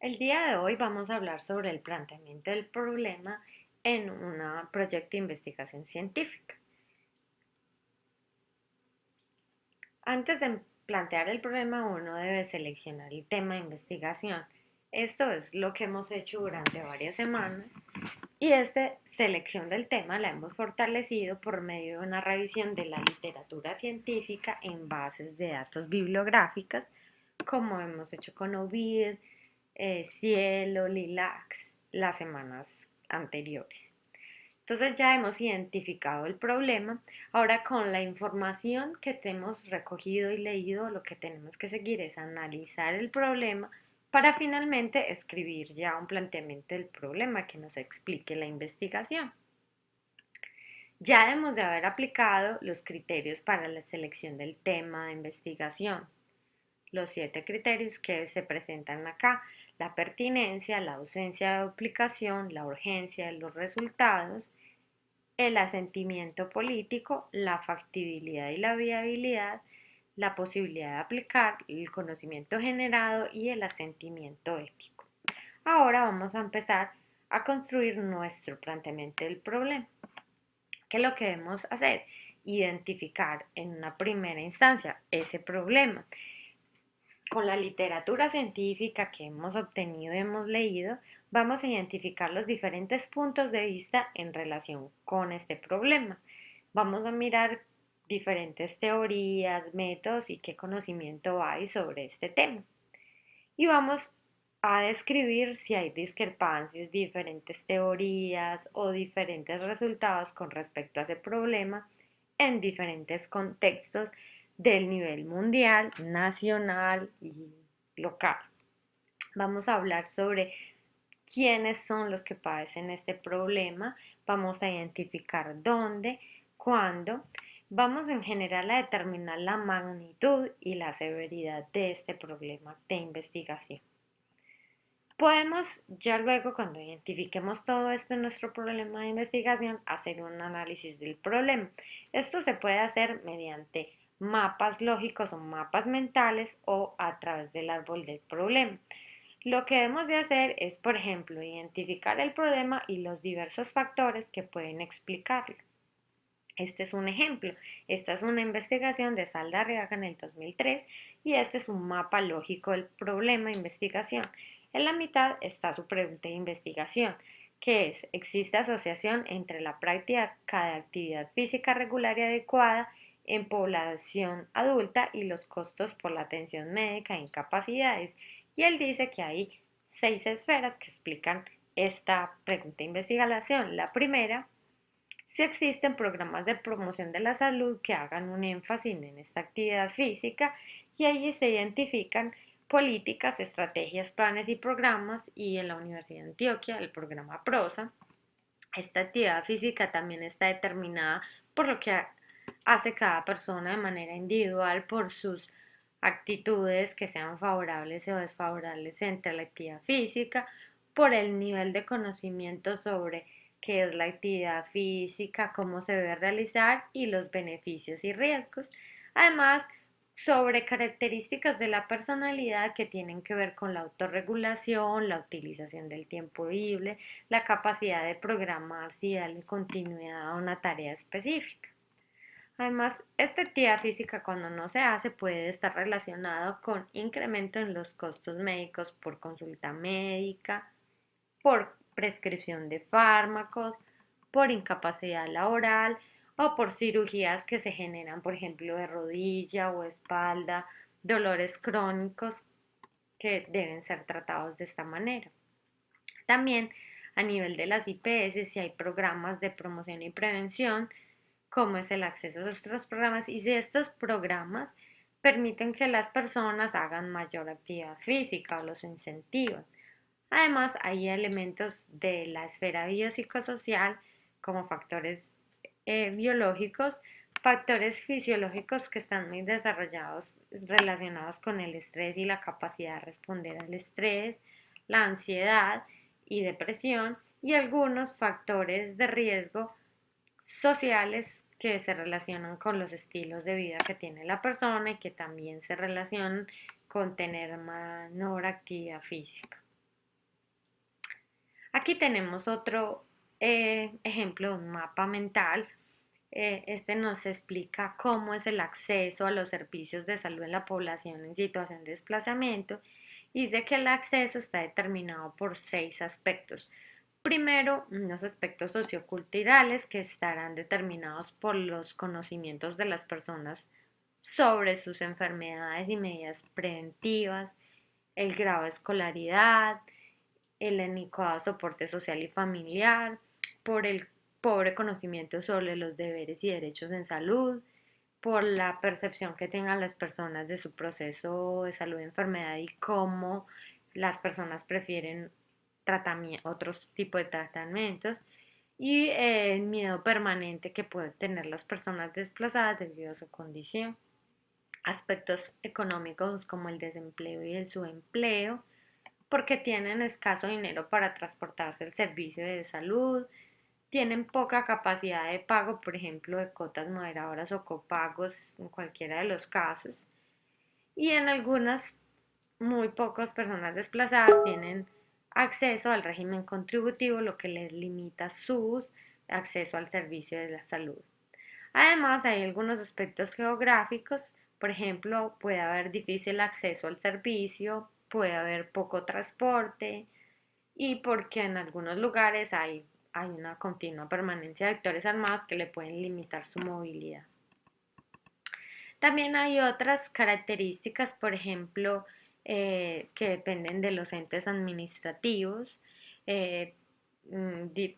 El día de hoy vamos a hablar sobre el planteamiento del problema en un proyecto de investigación científica. Antes de plantear el problema, uno debe seleccionar el tema de investigación. Esto es lo que hemos hecho durante varias semanas y esta selección del tema la hemos fortalecido por medio de una revisión de la literatura científica en bases de datos bibliográficas, como hemos hecho con Ovid, Cielo, Lilacs, las semanas anteriores. Entonces ya hemos identificado el problema. Ahora con la información que hemos recogido y leído, lo que tenemos que seguir es analizar el problema para finalmente escribir ya un planteamiento del problema que nos explique la investigación. Ya hemos de haber aplicado los criterios para la selección del tema de investigación. Los 7 criterios que se presentan acá: la pertinencia, la ausencia de duplicación, la urgencia de los resultados, el asentimiento político, la factibilidad y la viabilidad, la posibilidad de aplicar, el conocimiento generado y el asentimiento ético. Ahora vamos a empezar a construir nuestro planteamiento del problema. ¿Qué es lo que debemos hacer? Identificar en una primera instancia ese problema. Con la literatura científica que hemos obtenido y hemos leído, vamos a identificar los diferentes puntos de vista en relación con este problema. Vamos a mirar diferentes teorías, métodos y qué conocimiento hay sobre este tema. Y vamos a describir si hay discrepancias, diferentes teorías o diferentes resultados con respecto a ese problema en diferentes contextos del nivel mundial, nacional y local. Vamos a hablar sobre quiénes son los que padecen este problema, vamos a identificar dónde, cuándo, vamos en general a determinar la magnitud y la severidad de este problema de investigación. Podemos ya luego, cuando identifiquemos todo esto en nuestro problema de investigación, hacer un análisis del problema. Esto se puede hacer mediante mapas lógicos o mapas mentales o a través del árbol del problema. Lo que debemos de hacer es, por ejemplo, identificar el problema y los diversos factores que pueden explicarlo. Este es un ejemplo. Esta es una investigación de Saldarriaga en el 2003 y este es un mapa lógico del problema de investigación. En la mitad está su pregunta de investigación, que es: ¿existe asociación entre la práctica de actividad física regular y adecuada en población adulta y los costos por la atención médica e incapacidades? Y él dice que hay 6 esferas que explican esta pregunta de investigación. La primera: si existen programas de promoción de la salud que hagan un énfasis en esta actividad física, y allí se identifican políticas, estrategias, planes y programas. Y en la Universidad de Antioquia el programa PROSA. Esta actividad física también está determinada por lo que hace cada persona de manera individual, por sus actitudes que sean favorables o desfavorables frente a la actividad física, por el nivel de conocimiento sobre qué es la actividad física, cómo se debe realizar y los beneficios y riesgos. Además, sobre características de la personalidad que tienen que ver con la autorregulación, la utilización del tiempo libre, la capacidad de programarse y darle continuidad a una tarea específica. Además, esta actividad física, cuando no se hace, puede estar relacionado con incremento en los costos médicos por consulta médica, por prescripción de fármacos, por incapacidad laboral o por cirugías que se generan, por ejemplo, de rodilla o espalda, dolores crónicos que deben ser tratados de esta manera. También a nivel de las IPS, si hay programas de promoción y prevención, cómo es el acceso a estos programas y si estos programas permiten que las personas hagan mayor actividad física o los incentivan. Además, hay elementos de la esfera biopsicosocial como factores biológicos, factores fisiológicos que están muy desarrollados relacionados con el estrés y la capacidad de responder al estrés, la ansiedad y depresión, y algunos factores de riesgo sociales que se relacionan con los estilos de vida que tiene la persona y que también se relacionan con tener menor actividad física. Aquí tenemos otro ejemplo de un mapa mental. Este nos explica cómo es el acceso a los servicios de salud en la población en situación de desplazamiento y dice que el acceso está determinado por 6 aspectos. Primero, unos aspectos socioculturales que estarán determinados por los conocimientos de las personas sobre sus enfermedades y medidas preventivas, el grado de escolaridad, el adecuado soporte social y familiar, por el pobre conocimiento sobre los deberes y derechos en salud, por la percepción que tengan las personas de su proceso de salud y enfermedad y cómo las personas prefieren otros tipos de tratamientos y el miedo permanente que pueden tener las personas desplazadas debido a su condición. Aspectos económicos como el desempleo y el subempleo, porque tienen escaso dinero para transportarse el servicio de salud, tienen poca capacidad de pago, por ejemplo, de cotas moderadoras o copagos en cualquiera de los casos. Y en algunas, muy pocas personas desplazadas tienen acceso al régimen contributivo, lo que les limita su acceso al servicio de la salud. Además, hay algunos aspectos geográficos, por ejemplo, puede haber difícil acceso al servicio, puede haber poco transporte y porque en algunos lugares hay una continua permanencia de actores armados que le pueden limitar su movilidad. También hay otras características, por ejemplo, que dependen de los entes administrativos. eh,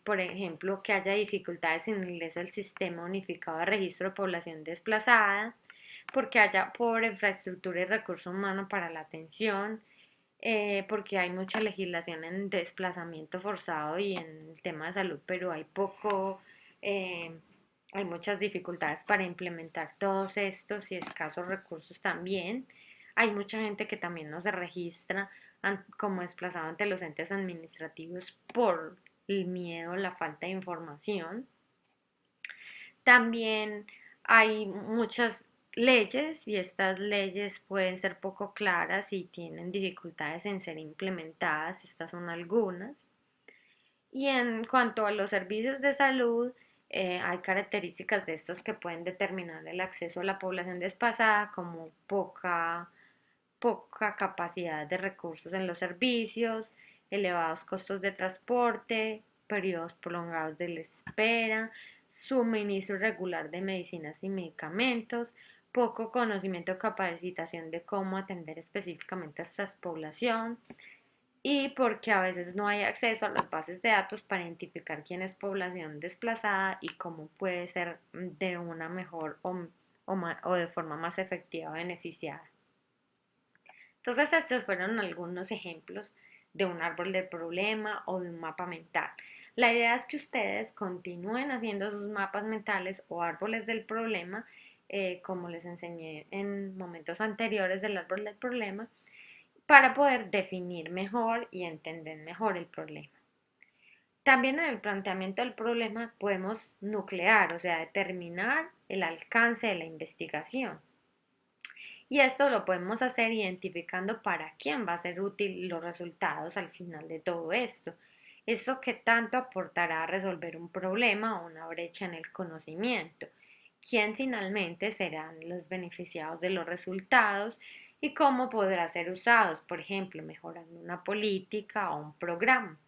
por ejemplo, que haya dificultades en el ingreso al sistema unificado de registro de población desplazada, porque haya pobre infraestructura y recurso humano para la atención, porque hay mucha legislación en desplazamiento forzado y en el tema de salud, pero eh, hay muchas dificultades para implementar todos estos y escasos recursos también. Hay mucha gente que también no se registra como desplazado ante los entes administrativos por el miedo, la falta de información. También hay muchas leyes y estas leyes pueden ser poco claras y tienen dificultades en ser implementadas. Estas son algunas. Y en cuanto a los servicios de salud, hay características de estos que pueden determinar el acceso a la población desplazada como poca capacidad de recursos en los servicios, elevados costos de transporte, periodos prolongados de la espera, suministro irregular de medicinas y medicamentos, poco conocimiento o capacitación de cómo atender específicamente a esta población y porque a veces no hay acceso a las bases de datos para identificar quién es población desplazada y cómo puede ser de una mejor o de forma más efectiva beneficiada. Entonces, estos fueron algunos ejemplos de un árbol del problema o de un mapa mental. La idea es que ustedes continúen haciendo sus mapas mentales o árboles del problema, como les enseñé en momentos anteriores del árbol del problema, para poder definir mejor y entender mejor el problema. También en el planteamiento del problema podemos nuclear, o sea, determinar el alcance de la investigación. Y esto lo podemos hacer identificando para quién va a ser útil los resultados al final de todo esto. Esto que tanto aportará a resolver un problema o una brecha en el conocimiento. ¿Quién finalmente serán los beneficiados de los resultados y cómo podrá ser usados, por ejemplo, mejorando una política o un programa?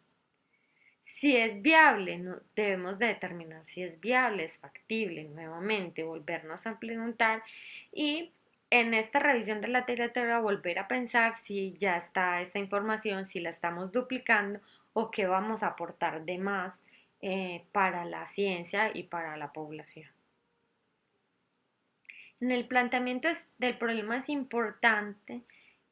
Si es viable, debemos de determinar si es viable, es factible, nuevamente volvernos a preguntar y en esta revisión de la literatura volver a pensar si ya está esta información, si la estamos duplicando o qué vamos a aportar de más para la ciencia y para la población. En el planteamiento del problema es importante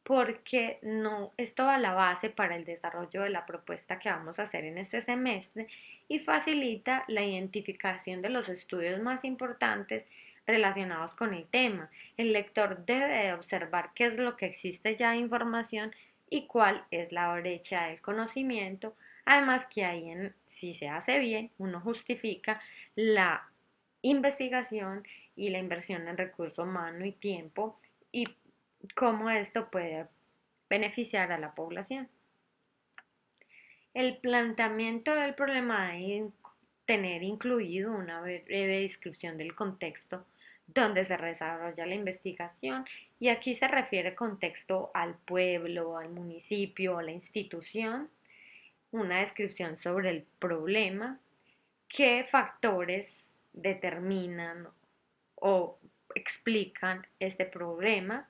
porque no es toda la base para el desarrollo de la propuesta que vamos a hacer en este semestre y facilita la identificación de los estudios más importantes relacionados con el tema. El lector debe observar qué es lo que existe ya de información y cuál es la brecha del conocimiento. Además que ahí, si se hace bien, uno justifica la investigación y la inversión en recurso humano y tiempo y cómo esto puede beneficiar a la población. El planteamiento del problema debe tener incluido una breve descripción del contexto donde se desarrolla la investigación y aquí se refiere contexto al pueblo, al municipio, a la institución, una descripción sobre el problema, qué factores determinan o explican este problema,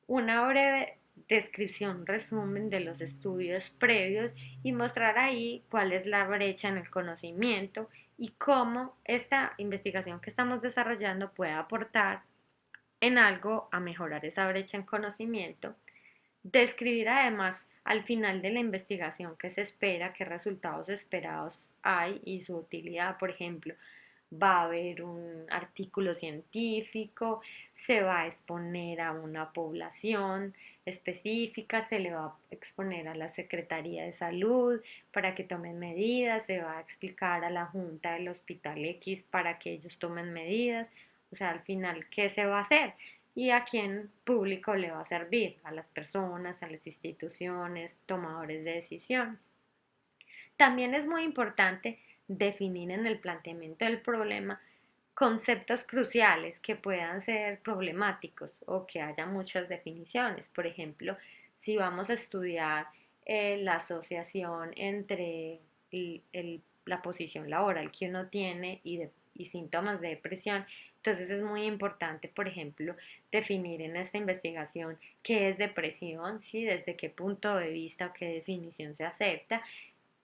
una breve descripción, resumen de los estudios previos y mostrar ahí cuál es la brecha en el conocimiento y cómo esta investigación que estamos desarrollando puede aportar en algo a mejorar esa brecha en conocimiento. Describir además al final de la investigación qué se espera, qué resultados esperados hay y su utilidad. Por ejemplo, va a haber un artículo científico, se va a exponer a una población específica, se le va a exponer a la Secretaría de Salud para que tomen medidas, se va a explicar a la Junta del Hospital X para que ellos tomen medidas, o sea, al final, ¿qué se va a hacer? Y a quién público le va a servir, a las personas, a las instituciones, tomadores de decisiones. También es muy importante definir en el planteamiento del problema conceptos cruciales que puedan ser problemáticos o que haya muchas definiciones. Por ejemplo, si vamos a estudiar la asociación entre la posición laboral que uno tiene y síntomas de depresión, entonces es muy importante, por ejemplo, definir en esta investigación qué es depresión, ¿sí? Desde qué punto de vista o qué definición se acepta,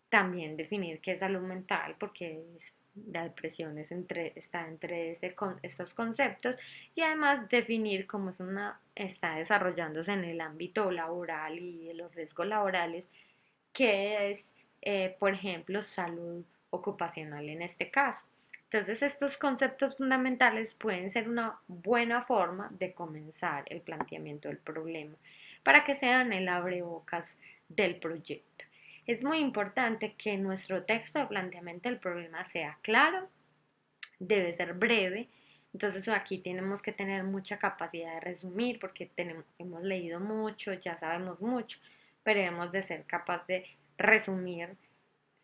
también definir qué es salud mental, porque la depresión está entre estos conceptos y además definir cómo está desarrollándose en el ámbito laboral y de los riesgos laborales, qué es, por ejemplo, salud ocupacional en este caso. Entonces, estos conceptos fundamentales pueden ser una buena forma de comenzar el planteamiento del problema para que sean el abrebocas del proyecto. Es muy importante que nuestro texto de planteamiento del problema sea claro, debe ser breve, entonces aquí tenemos que tener mucha capacidad de resumir porque hemos leído mucho, ya sabemos mucho, pero debemos de ser capaces de resumir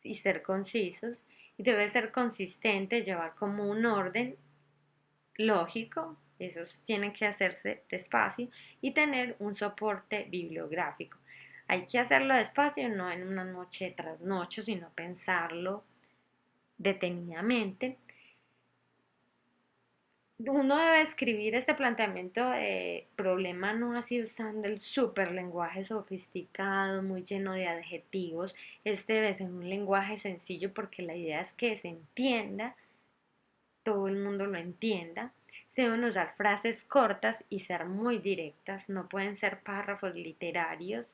y ser concisos y debe ser consistente, llevar como un orden lógico, esos tienen que hacerse despacio y tener un soporte bibliográfico. Hay que hacerlo despacio, no en una noche tras noche, sino pensarlo detenidamente. Uno debe escribir este planteamiento de problema no así usando el super lenguaje sofisticado, muy lleno de adjetivos. Este debe ser un lenguaje sencillo porque la idea es que se entienda, todo el mundo lo entienda. Se deben usar frases cortas y ser muy directas, no pueden ser párrafos literarios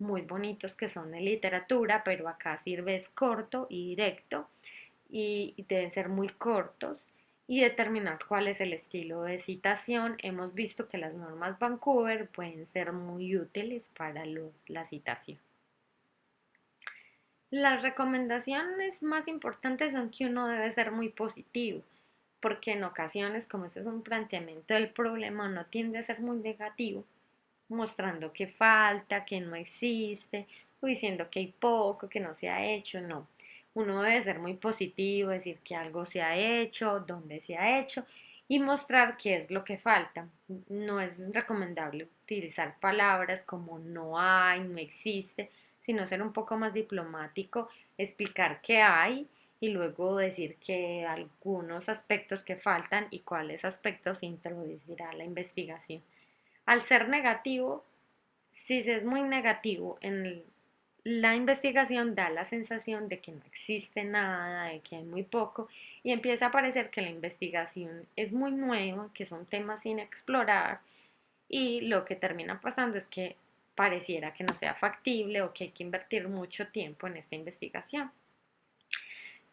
muy bonitos que son de literatura, pero acá sirve es corto y directo y deben ser muy cortos y determinar cuál es el estilo de citación. Hemos visto que las normas Vancouver pueden ser muy útiles para la citación. Las recomendaciones más importantes son que uno debe ser muy positivo, porque en ocasiones, como este es un planteamiento del problema, uno tiende a ser muy negativo, mostrando que falta, que no existe, o diciendo que hay poco, que no se ha hecho, no. Uno debe ser muy positivo, decir que algo se ha hecho, dónde se ha hecho y mostrar qué es lo que falta. No es recomendable utilizar palabras como no hay, no existe, sino ser un poco más diplomático, explicar qué hay y luego decir que algunos aspectos que faltan y cuáles aspectos introducirá la investigación. Al ser negativo, si es muy negativo en la investigación da la sensación de que no existe nada, de que hay muy poco y empieza a parecer que la investigación es muy nueva, que son temas sin explorar y lo que termina pasando es que pareciera que no sea factible o que hay que invertir mucho tiempo en esta investigación.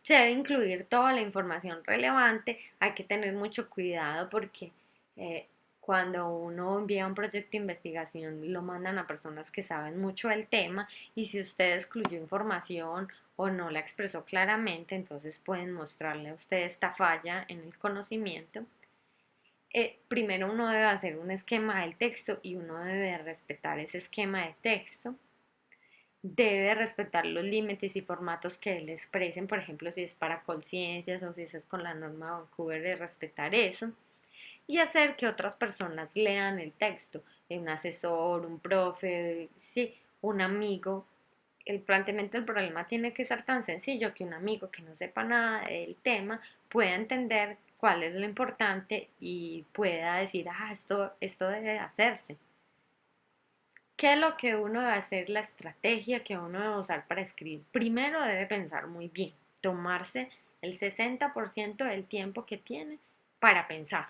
Se debe incluir toda la información relevante, hay que tener mucho cuidado porque eh, cuando uno envía un proyecto de investigación lo mandan a personas que saben mucho del tema y si usted excluyó información o no la expresó claramente, entonces pueden mostrarle a usted esta falla en el conocimiento. Primero uno debe hacer un esquema del texto y uno debe respetar ese esquema de texto. debe respetar los límites y formatos que le expresen, por ejemplo, si es para conciencias o si eso es con la norma de Vancouver, de respetar eso y hacer que otras personas lean el texto, un asesor, un profe, sí, un amigo. El planteamiento del problema tiene que ser tan sencillo que un amigo que no sepa nada del tema pueda entender cuál es lo importante y pueda decir, esto debe hacerse. ¿Qué es lo que uno debe hacer? La estrategia que uno debe usar para escribir. Primero debe pensar muy bien, tomarse el 60% del tiempo que tiene para pensar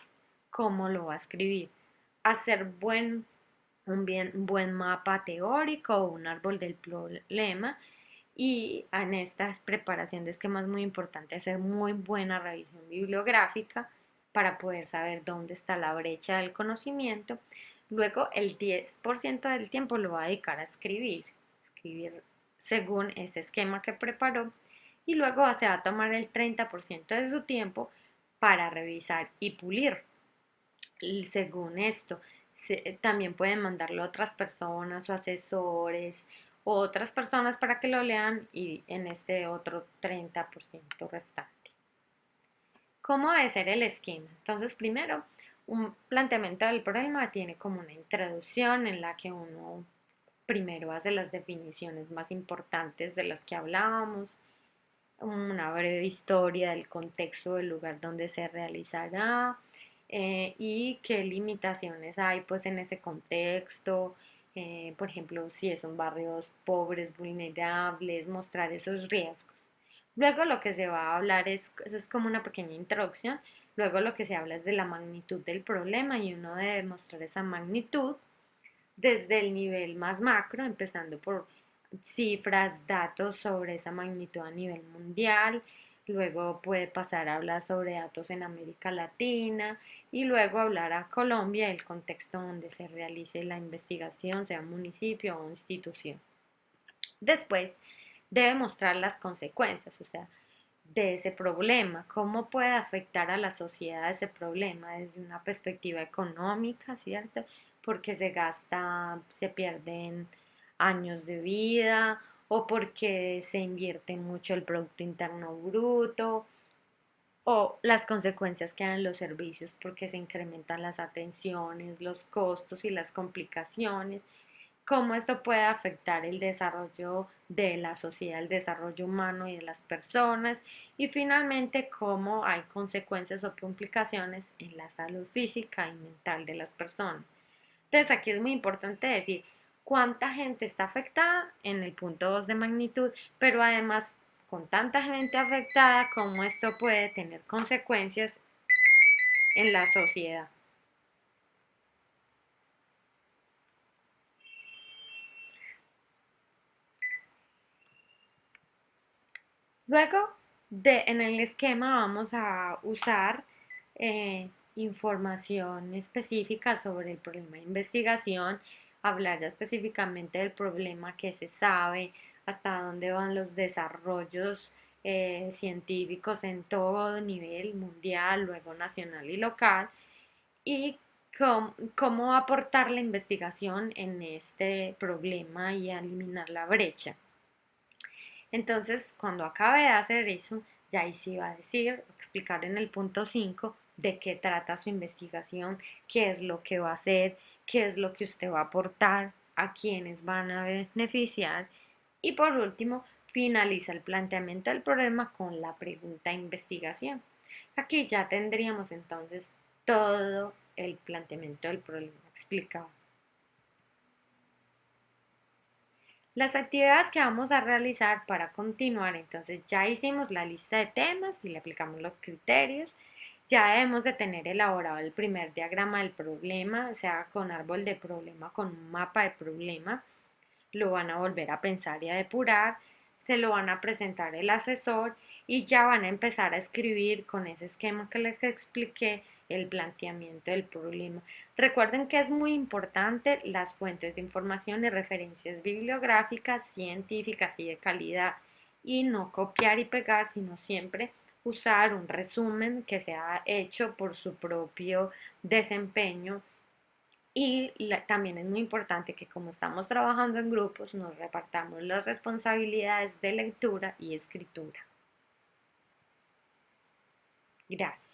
cómo lo va a escribir. Hacer un buen mapa teórico o un árbol del problema. Y en esta preparación de esquemas es muy importante hacer muy buena revisión bibliográfica para poder saber dónde está la brecha del conocimiento. Luego el 10% del tiempo lo va a dedicar a escribir según ese esquema que preparó y luego se va a tomar el 30% de su tiempo para revisar y pulir. Y según esto, también pueden mandarlo a otras personas o asesores o otras personas para que lo lean y en este otro 30% restante. ¿Cómo debe ser el esquema? Entonces, primero, un planteamiento del problema tiene como una introducción en la que uno primero hace las definiciones más importantes de las que hablábamos, una breve historia del contexto del lugar donde se realizará y qué limitaciones hay pues en ese contexto, por ejemplo, si son barrios pobres, vulnerables, mostrar esos riesgos. Luego lo que se va a hablar es como una pequeña introducción, luego lo que se habla es de la magnitud del problema y uno debe mostrar esa magnitud desde el nivel más macro, empezando por cifras, datos sobre esa magnitud a nivel mundial, luego puede pasar a hablar sobre datos en América Latina y luego hablar a Colombia, el contexto donde se realice la investigación, sea municipio o institución. Después debe mostrar las consecuencias, o sea, de ese problema, cómo puede afectar a la sociedad ese problema desde una perspectiva económica, ¿cierto? Porque se gasta, se pierden años de vida o porque se invierte mucho el Producto Interno Bruto o las consecuencias que dan los servicios porque se incrementan las atenciones, los costos y las complicaciones, cómo esto puede afectar el desarrollo de la sociedad, el desarrollo humano y de las personas y finalmente cómo hay consecuencias o complicaciones en la salud física y mental de las personas. Entonces aquí es muy importante decir cuánta gente está afectada en el punto 2 de magnitud, pero además con tanta gente afectada, cómo esto puede tener consecuencias en la sociedad. Luego, en el esquema vamos a usar información específica sobre el problema de investigación, hablar ya específicamente del problema que se sabe, hasta dónde van los desarrollos científicos en todo nivel mundial, luego nacional y local, y cómo aportar la investigación en este problema y a eliminar la brecha. Entonces, cuando acabe de hacer eso, ya ahí sí va a decir, explicar en el punto 5 de qué trata su investigación, qué es lo que va a hacer, qué es lo que usted va a aportar, a quiénes van a beneficiar y por último, finaliza el planteamiento del problema con la pregunta de investigación. Aquí ya tendríamos entonces todo el planteamiento del problema explicado. Las actividades que vamos a realizar para continuar, entonces ya hicimos la lista de temas y le aplicamos los criterios. Ya debemos de tener elaborado el primer diagrama del problema, o sea, con árbol de problema, con un mapa de problema. Lo van a volver a pensar y a depurar, se lo van a presentar el asesor y ya van a empezar a escribir con ese esquema que les expliqué el planteamiento del problema. Recuerden que es muy importante las fuentes de información y referencias bibliográficas, científicas y de calidad y no copiar y pegar, sino siempre usar un resumen que sea hecho por su propio desempeño Y también es muy importante que como estamos trabajando en grupos, nos repartamos las responsabilidades de lectura y escritura. Gracias.